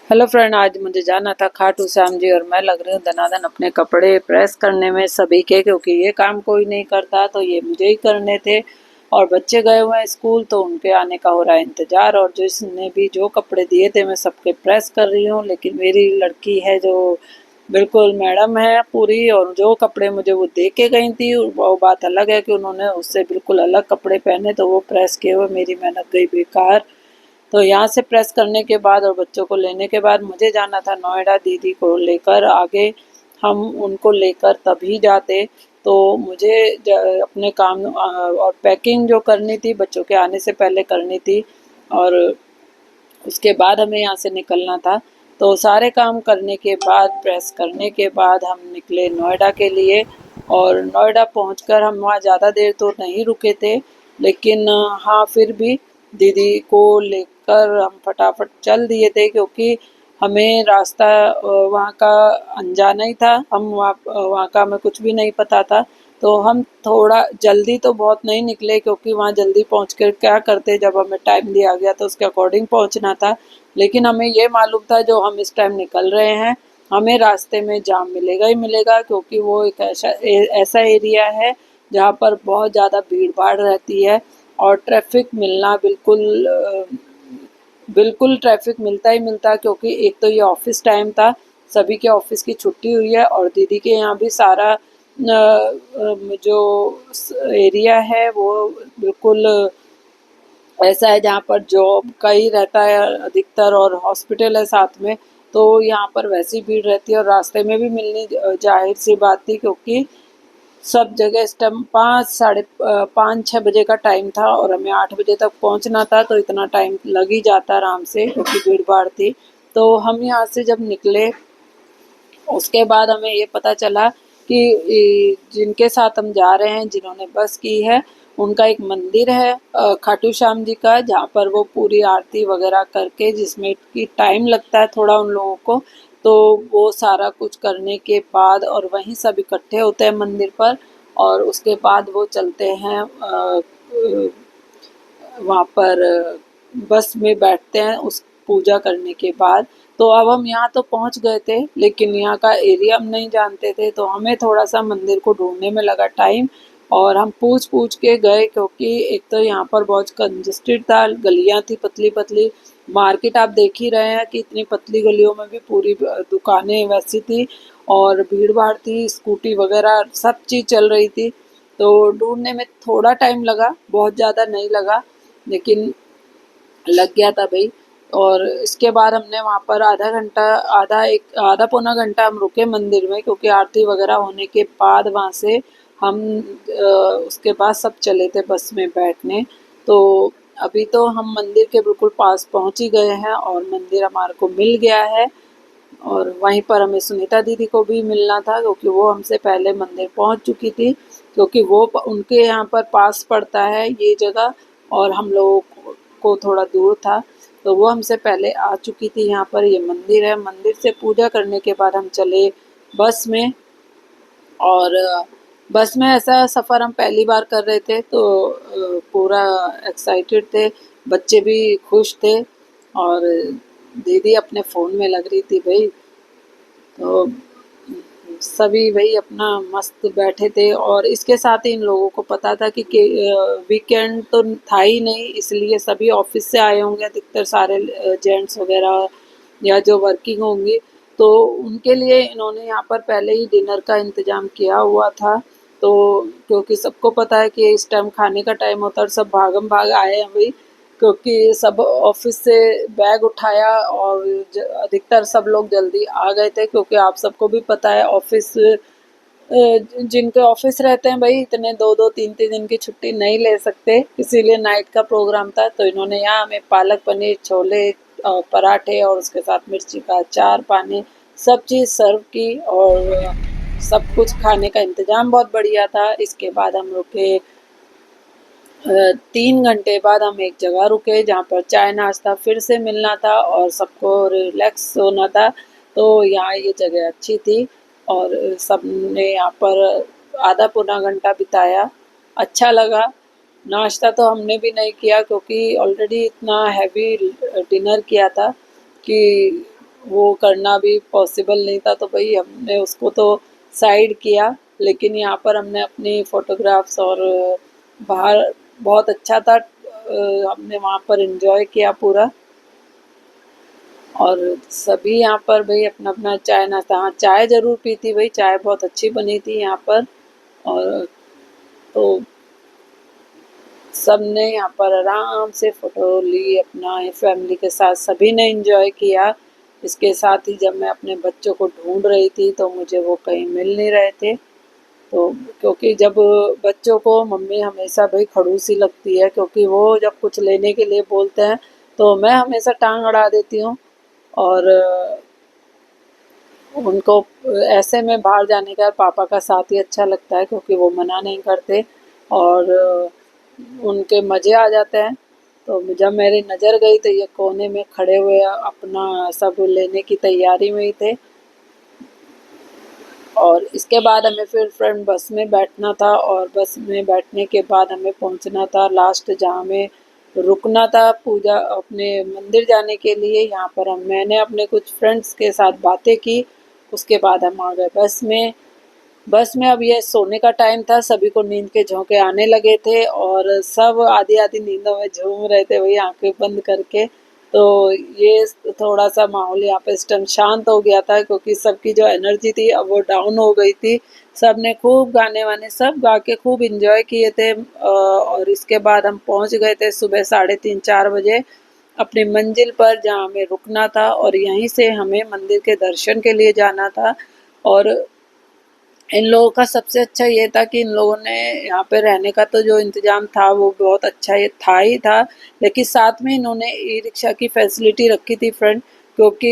Hello friend, आज मुझे जाना था खाटू श्याम जी और मैं लग रही हूँ दनादन अपने कपड़े प्रेस करने में सभी के, क्योंकि ये काम कोई नहीं करता तो ये मुझे ही करने थे। और बच्चे गए हुए हैं स्कूल तो उनके आने का हो रहा है इंतजार। और जिसने भी जो कपड़े दिए थे मैं सबके प्रेस कर रही हूँ, लेकिन मेरी लड़की है जो बिल्कुल मैडम है पूरी, और जो कपड़े मुझे वो दे के गई थी वो बात अलग है कि उन्होंने उससे बिल्कुल अलग कपड़े पहने, तो वो प्रेस किए हुए मेरी मेहनत गई बेकार। तो यहाँ से प्रेस करने के बाद और बच्चों को लेने के बाद मुझे जाना था नोएडा दीदी को लेकर। आगे हम उनको लेकर तभी जाते, तो मुझे अपने काम और पैकिंग जो करनी थी बच्चों के आने से पहले करनी थी, और उसके बाद हमें यहाँ से निकलना था। तो सारे काम करने के बाद, प्रेस करने के बाद हम निकले नोएडा के लिए। और नोएडा पहुंचकर हम वहाँ ज़्यादा देर तो नहीं रुके थे, लेकिन हाँ फिर भी दीदी को लेकर हम फटाफट चल दिए थे, क्योंकि हमें रास्ता वहाँ का अनजाना ही था। हम वहाँ का हमें कुछ भी नहीं पता था। तो हम थोड़ा जल्दी तो बहुत नहीं निकले, क्योंकि वहाँ जल्दी पहुँच कर क्या करते, जब हमें टाइम दिया गया तो उसके अकॉर्डिंग पहुँचना था। लेकिन हमें ये मालूम था जो हम इस टाइम निकल रहे हैं हमें रास्ते में जाम मिलेगा ही मिलेगा, क्योंकि वो एक ऐसा एरिया है जहाँ पर बहुत ज़्यादा भीड़ भाड़ रहती है। और ट्रैफिक मिलना बिल्कुल ट्रैफिक मिलता ही मिलता, क्योंकि एक तो ये ऑफिस टाइम था, सभी के ऑफिस की छुट्टी हुई है, और दीदी के यहाँ भी सारा जो एरिया है वो बिल्कुल ऐसा है जहाँ पर जॉब का ही रहता है अधिकतर, और हॉस्पिटल है साथ में। तो यहाँ पर वैसी भीड़ रहती है, और रास्ते में भी मिलनी जाहिर सी बात थी, क्योंकि सब जगह इस टाइम 5 6 बजे का टाइम था और हमें 8 बजे तक पहुंचना था, तो इतना टाइम लग ही जाता आराम से, क्योंकि भीड़ भाड़ थी। तो हम यहाँ से जब निकले उसके बाद हमें ये पता चला कि जिनके साथ हम जा रहे हैं, जिन्होंने बस की है, उनका एक मंदिर है खाटू श्याम जी का, जहाँ पर वो पूरी आरती वगैरह करके, जिसमें कि टाइम लगता है थोड़ा उन लोगों को, तो वो सारा कुछ करने के बाद और वहीं सब इकट्ठे होते हैं मंदिर पर। और उसके बाद वो चलते हैं वहाँ पर बस में बैठते हैं उस पूजा करने के बाद। तो अब हम यहाँ तो पहुँच गए थे, लेकिन यहाँ का एरिया हम नहीं जानते थे, तो हमें थोड़ा सा मंदिर को ढूंढने में लगा टाइम। और हम पूछ पूछ के गए, क्योंकि एक तो यहाँ पर बहुत कंजेस्टेड था, गलियाँ थी पतली पतली, मार्केट आप देख ही रहे हैं कि इतनी पतली गलियों में भी पूरी दुकानें वैसी थी, और भीड़ भाड़ थी, स्कूटी वगैरह सब चीज़ चल रही थी। तो ढूंढने में थोड़ा टाइम लगा, बहुत ज़्यादा नहीं लगा, लेकिन लग गया था भाई। और इसके बाद हमने वहाँ पर आधा घंटा, आधा पौना घंटा हम रुके मंदिर में, क्योंकि आरती वगैरह होने के बाद वहाँ से हम उसके बाद सब चले थे बस में बैठने। तो अभी तो हम मंदिर के बिल्कुल पास पहुँच ही गए हैं, और मंदिर हमारे को मिल गया है। और वहीं पर हमें सुनीता दीदी को भी मिलना था, क्योंकि वो हमसे पहले मंदिर पहुंच चुकी थी, क्योंकि वो उनके यहाँ पर पास पड़ता है ये जगह, और हम लोगों को थोड़ा दूर था। तो वो हमसे पहले आ चुकी थी। यहाँ पर ये मंदिर है, मंदिर से पूजा करने के बाद हम चले बस में। और बस में ऐसा सफ़र हम पहली बार कर रहे थे, तो पूरा एक्साइटेड थे, बच्चे भी खुश थे, और दीदी अपने फ़ोन में लग रही थी भाई। तो सभी वही अपना मस्त बैठे थे, और इसके साथ ही इन लोगों को पता था कि वीकेंड तो था ही नहीं, इसलिए सभी ऑफिस से आए होंगे अधिकतर सारे जेंट्स वगैरह या जो वर्किंग होंगी। तो उनके लिए इन्होंने यहाँ पर पहले ही डिनर का इंतज़ाम किया हुआ था। तो क्योंकि सबको पता है कि इस टाइम खाने का टाइम होता है और सब भागम भाग आए हैं भाई, क्योंकि सब ऑफिस से बैग उठाया, और अधिकतर सब लोग जल्दी आ गए थे, क्योंकि आप सबको भी पता है ऑफिस जिनके ऑफिस रहते हैं भाई इतने 2 2 3 3 दिन की छुट्टी नहीं ले सकते, इसीलिए नाइट का प्रोग्राम था। तो इन्होंने यहाँ हमें पालक पनीर, छोले, पराठे, और उसके साथ मिर्ची का अचार, पानी, सब चीज़ सर्व की, और सब कुछ खाने का इंतज़ाम बहुत बढ़िया था। इसके बाद हम रुके 3 घंटे बाद हम एक जगह रुके, जहाँ पर चाय नाश्ता फिर से मिलना था और सबको रिलैक्स होना था। तो यहाँ ये जगह अच्छी थी, और सब ने यहाँ पर आधा पौना घंटा बिताया, अच्छा लगा। नाश्ता तो हमने भी नहीं किया, क्योंकि ऑलरेडी इतना हैवी डिनर किया था कि वो करना भी पॉसिबल नहीं था, तो भाई हमने उसको तो साइड किया। लेकिन यहाँ पर हमने अपनी फ़ोटोग्राफ्स और बाहर बहुत अच्छा था, हमने वहाँ पर एंजॉय किया पूरा। और सभी यहाँ पर भाई अपना अपना चाय नाश्ता, हाँ चाय ज़रूर पी थी भाई, चाय बहुत अच्छी बनी थी यहाँ पर। और तो सब ने यहाँ पर आराम से फ़ोटो ली अपना फैमिली के साथ, सभी ने एंजॉय किया। इसके साथ ही जब मैं अपने बच्चों को ढूंढ रही थी तो मुझे वो कहीं मिल नहीं रहे थे। तो क्योंकि जब बच्चों को मम्मी हमेशा भाई खड़ूसी लगती है, क्योंकि वो जब कुछ लेने के लिए बोलते हैं तो मैं हमेशा टांग अड़ा देती हूँ। और उनको ऐसे में बाहर जाने का पापा का साथ ही अच्छा लगता है, क्योंकि वो मना नहीं करते और उनके मज़े आ जाते हैं। तो जब मेरी नज़र गई तो ये कोने में खड़े हुए अपना सब लेने की तैयारी में ही थे। और इसके बाद हमें फिर फ्रेंड बस में बैठना था, और बस में बैठने के बाद हमें पहुंचना था लास्ट जहाँ हमें रुकना था पूजा अपने मंदिर जाने के लिए। यहाँ पर मैंने अपने कुछ फ्रेंड्स के साथ बातें की। उसके बाद हम आ गए बस में। बस में अब ये सोने का टाइम था, सभी को नींद के झोंके आने लगे थे और सब आधी आधी नींदों में झूम रहे थे वही आंखें बंद करके। तो ये थोड़ा सा माहौल यहाँ पे इस टाइम शांत हो गया था, क्योंकि सबकी जो एनर्जी थी अब वो डाउन हो गई थी। सब ने खूब गाने वाने सब गा के खूब इंजॉय किए थे। और इसके बाद हम पहुँच गए थे सुबह 3:30-4 बजे अपनी मंजिल पर जहाँ हमें रुकना था, और यहीं से हमें मंदिर के दर्शन के लिए जाना था। और इन लोगों का सबसे अच्छा ये था कि इन लोगों ने यहाँ पे रहने का तो जो इंतज़ाम था वो बहुत अच्छा ये था ही था, लेकिन साथ में इन्होंने ई रिक्शा की फैसिलिटी रखी थी फ्रेंड। क्योंकि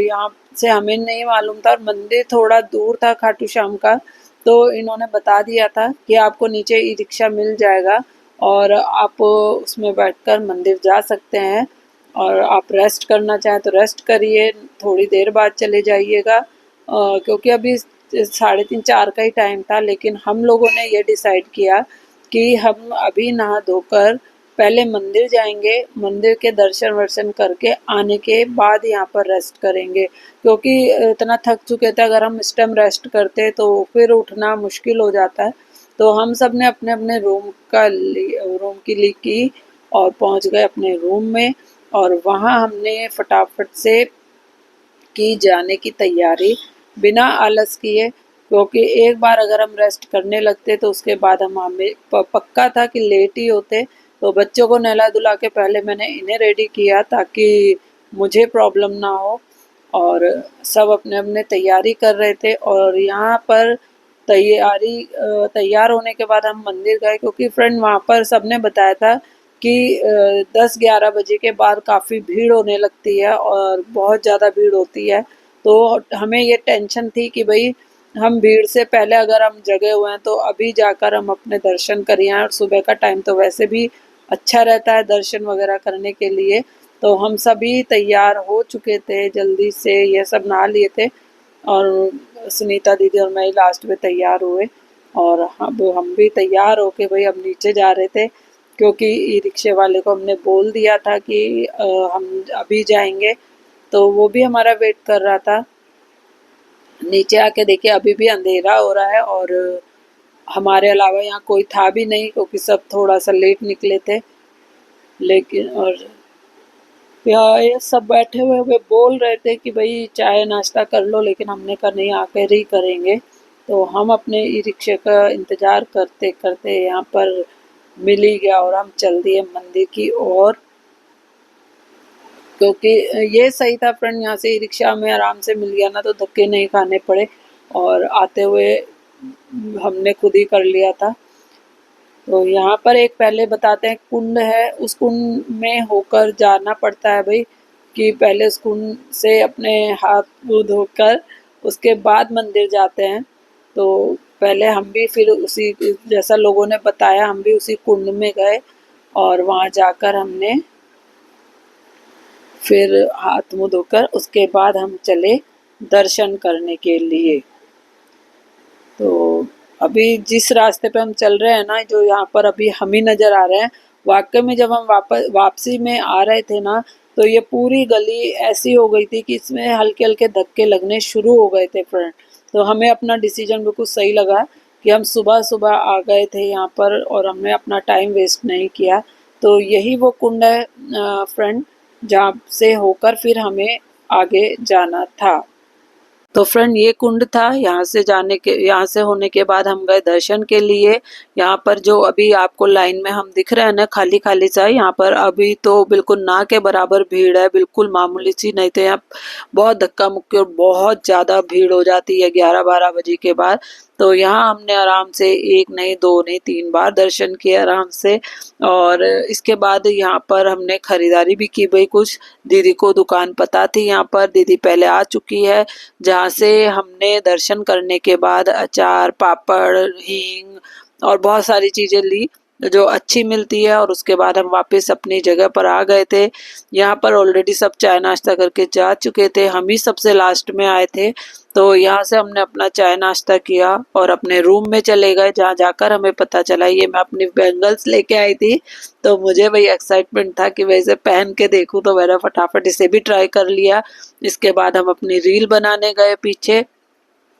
यहाँ से हमें नहीं मालूम था और मंदिर थोड़ा दूर था खाटू श्याम का। तो इन्होंने बता दिया था कि आपको नीचे ई रिक्शा मिल जाएगा और आप उसमें बैठकर मंदिर जा सकते हैं, और आप रेस्ट करना चाहें तो रेस्ट करिए, थोड़ी देर बाद चले जाइएगा। क्योंकि अभी 3:30-4 का ही टाइम था, लेकिन हम लोगों ने ये डिसाइड किया कि हम अभी नहा धोकर पहले मंदिर जाएंगे, मंदिर के दर्शन वर्शन करके आने के बाद यहाँ पर रेस्ट करेंगे। क्योंकि इतना थक चुके थे, अगर हम इस टाइम रेस्ट करते तो फिर उठना मुश्किल हो जाता है। तो हम सब ने अपने अपने रूम की ली की और पहुँच गए अपने रूम में। और वहाँ हमने फटाफट से की जाने की तैयारी बिना आलस किए, क्योंकि एक बार अगर हम रेस्ट करने लगते तो उसके बाद हम हमें पक्का था कि लेट ही होते। तो बच्चों को नहला धुला के पहले मैंने इन्हें रेडी किया ताकि मुझे प्रॉब्लम ना हो। और सब अपने अपने तैयारी कर रहे थे, और यहाँ पर तैयार होने के बाद हम मंदिर गए, क्योंकि फ्रेंड वहाँ पर सबने बताया था कि 10-11 बजे के बाद काफ़ी भीड़ होने लगती है और बहुत ज़्यादा भीड़ होती है। तो हमें ये टेंशन थी कि भाई हम भीड़ से पहले अगर हम जगे हुए हैं तो अभी जाकर हम अपने दर्शन करिए, और सुबह का टाइम तो वैसे भी अच्छा रहता है दर्शन वगैरह करने के लिए। तो हम सभी तैयार हो चुके थे, जल्दी से ये सब नहा लिए थे, और सुनीता दीदी और मैं ही लास्ट में तैयार हुए। और हम भी तैयार होके भाई अब नीचे जा रहे थे, क्योंकि ई रिक्शे वाले को हमने बोल दिया था कि हम अभी जाएंगे। तो वो भी हमारा वेट कर रहा था। नीचे आके देखिए अभी भी अंधेरा हो रहा है, और हमारे अलावा यहाँ कोई था भी नहीं, क्योंकि सब थोड़ा सा लेट निकले थे। लेकिन और यहाँ ये सब बैठे हुए हुए बोल रहे थे कि भाई चाय नाश्ता कर लो, लेकिन हमने कहा नहीं आकर ही करेंगे। तो हम अपने ई रिक्शे का इंतज़ार करते करते यहाँ पर मिल ही गया, और हम चल दिए मंदिर की ओर। क्योंकि ये सही था फ्रेंड, यहाँ से ई रिक्शा में आराम से मिल गया ना तो धक्के नहीं खाने पड़े, और आते हुए हमने खुद ही कर लिया था। तो यहाँ पर एक पहले बताते हैं कुंड है, उस कुंड में होकर जाना पड़ता है भाई, कि पहले उस कुंड से अपने हाथ मुँह धोकर उसके बाद मंदिर जाते हैं। तो पहले हम भी फिर उसी जैसा लोगों ने बताया हम भी उसी कुंड में गए, और वहाँ जाकर हमने फिर हाथ मुँह धोकर उसके बाद हम चले दर्शन करने के लिए। तो अभी जिस रास्ते पे हम चल रहे हैं ना, जो यहाँ पर अभी हम ही नज़र आ रहे हैं, वाकई में जब हम वापसी में आ रहे थे ना, तो ये पूरी गली ऐसी हो गई थी कि इसमें हल्के हल्के धक्के लगने शुरू हो गए थे फ्रेंड। तो हमें अपना डिसीजन बिल्कुल सही लगा कि हम सुबह सुबह आ गए थे यहाँ पर और हमने अपना टाइम वेस्ट नहीं किया। तो यही वो कुंड है फ्रेंड, जहाँ से होकर फिर हमें आगे जाना था। तो फ्रेंड ये कुंड था, यहाँ से होने के बाद हम गए दर्शन के लिए। यहाँ पर जो अभी आपको लाइन में हम दिख रहे हैं ना, खाली खाली सा, यहाँ पर अभी तो बिल्कुल ना के बराबर भीड़ है, बिल्कुल मामूली सी नहीं तो यहाँ बहुत धक्का मुक्की और बहुत ज़्यादा भीड़ हो जाती है 11-12 बजे के बाद। तो यहाँ हमने आराम से एक नहीं, दो नहीं, 3 बार दर्शन किए आराम से। और इसके बाद यहाँ पर हमने खरीदारी भी की भाई कुछ। दीदी को दुकान पता थी यहाँ पर, दीदी पहले आ चुकी है, जहाँ से हमने दर्शन करने के बाद अचार, पापड़, हींग और बहुत सारी चीज़ें ली जो अच्छी मिलती है। और उसके बाद हम वापस अपनी जगह पर आ गए थे। यहाँ पर ऑलरेडी सब चाय नाश्ता करके जा चुके थे, हम ही सबसे लास्ट में आए थे। तो यहाँ से हमने अपना चाय नाश्ता किया और अपने रूम में चले गए, जहाँ जाकर हमें पता चला, ये मैं अपनी बैंगल्स लेके आई थी। तो मुझे वही एक्साइटमेंट था कि वैसे पहन के देखूं, तो मैंने फटाफट इसे भी ट्राई कर लिया। इसके बाद हम अपनी रील बनाने गए पीछे,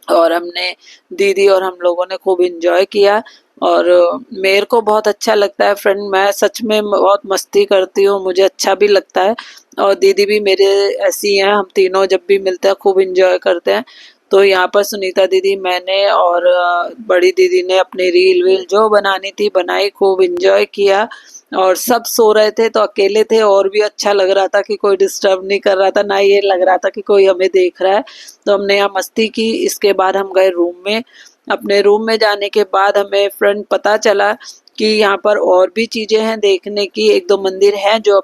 और हमने, दीदी और हम लोगों ने खूब इंजॉय किया। और मेरे को बहुत अच्छा लगता है फ्रेंड, मैं सच में बहुत मस्ती करती हूँ, मुझे अच्छा भी लगता है। और दीदी भी मेरे ऐसी हैं, हम तीनों जब भी मिलते हैं खूब इंजॉय करते हैं। तो यहाँ पर सुनीता दीदी, मैंने और बड़ी दीदी ने अपनी रील वील जो बनानी थी बनाई, खूब इंजॉय किया। और सब सो रहे थे तो अकेले थे, और भी अच्छा लग रहा था कि कोई डिस्टर्ब नहीं कर रहा था, ना ये लग रहा था कि कोई हमें देख रहा है। तो हमने यहाँ मस्ती की। इसके बाद हम गए रूम में। अपने रूम में जाने के बाद हमें फ्रेंड पता चला कि यहाँ पर और भी चीजें हैं देखने की, एक दो मंदिर हैं जो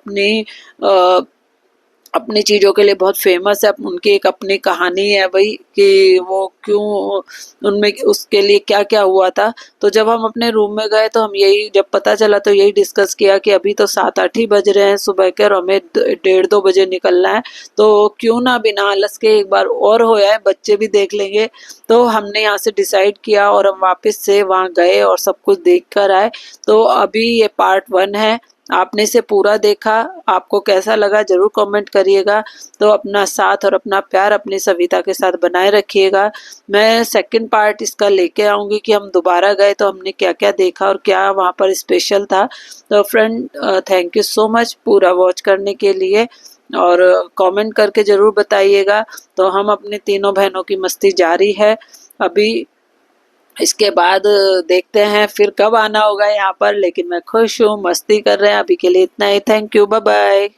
अपनी चीज़ों के लिए बहुत फेमस है। उनकी एक अपनी कहानी है भाई, कि वो क्यों, उनमें उसके लिए क्या क्या हुआ था। तो जब हम अपने रूम में गए तो हम यही, जब पता चला तो यही डिस्कस किया कि अभी तो 7-8 ही बज रहे हैं सुबह के, और हमें 1:30-2 बजे निकलना है। तो क्यों ना बिना आलस के एक बार और हो जाए, बच्चे भी देख लेंगे। तो हमने यहाँ से डिसाइड किया और हम वापस से वहाँ गए और सब कुछ देख कर आए। तो अभी ये पार्ट 1 है, आपने इसे पूरा देखा, आपको कैसा लगा जरूर कमेंट करिएगा। तो अपना साथ और अपना प्यार अपनी सविता के साथ बनाए रखिएगा। मैं सेकंड पार्ट इसका लेके आऊँगी कि हम दोबारा गए तो हमने क्या क्या देखा और क्या वहाँ पर स्पेशल था। तो friend, thank you so much पूरा वॉच करने के लिए, और कमेंट करके ज़रूर बताइएगा। तो हम अपनी तीनों बहनों की मस्ती जारी है अभी। इसके बाद देखते हैं फिर कब आना होगा यहाँ पर, लेकिन मैं खुश हूँ, मस्ती कर रहे हैं। अभी के लिए इतना ही, थैंक यू, बाय बाय।